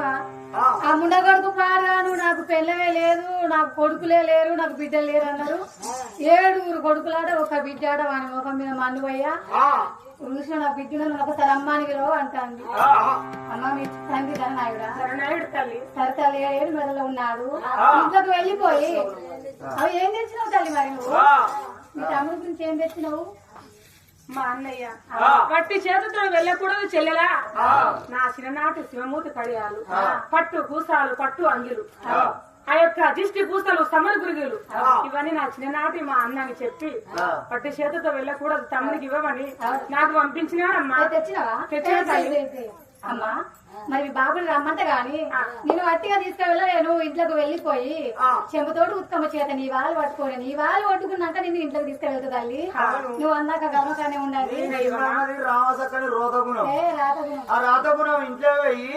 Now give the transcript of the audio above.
వింటవా ఆ ముండ కొడుకు పారాను నాకు పెళ్ళమే లేదు నాకు కొడుకులే లేరు నాకు బిడ్డలు లేరు అన్నారు 7 కొడుకులాడ ఒక బిడ్డాడ వాని ముఖం మీద మన్ను పోయ్యా చూసిన నా బిడ్డను ఒకసారి అమ్మానికి రో అంటాంది అమ్మ మీ తండ్రి ధరనాయుడు తల్లి సరే తల్లి 7 మెడలో ఉన్నాడు ఇంట్లోకి వెళ్ళిపోయి అవి ఏం తెచ్చినావు తల్లి మరి నువ్వు మీ తమ్ముడి గురించి ఏం తెచ్చినావు మా అన్నయ్య పట్టి చేతుతో వెళ్ళకూడదు చెల్లెలా నా చిన్ననాటి శివమూర్తి కడియాలు పట్టు పూసాలు పట్టు అంగిలు ఆ యొక్క దిష్టి పూసలు సమర గురుగులు ఇవన్నీ నా చిన్ననాటి మా అన్నని చెప్పి పట్టి చేతుతో వెళ్ళకూడదు తమ్ముడికి ఇవ్వమని నాకు పంపించినాడమ్మా తెచ్చినావా అమ్మా మరి బాబుని రమ్మంటే గాని నేను వట్టిగా తీసుకువెళ్ళలే నువ్వు ఇంట్లోకి వెళ్ళిపోయి చెంబతోడు ఉత్తమ చేత నీ వాళ్ళు పట్టుకోని నీ వాళ్ళు పట్టుకున్నాక నేను ఇంట్లోకి తీసుకువెళ్తా తల్లి నువ్వు అన్నాక గమకానే ఉండాలి రామసక్కని రోతగుణం ఆ రాతగుణం ఇంట్లో పోయి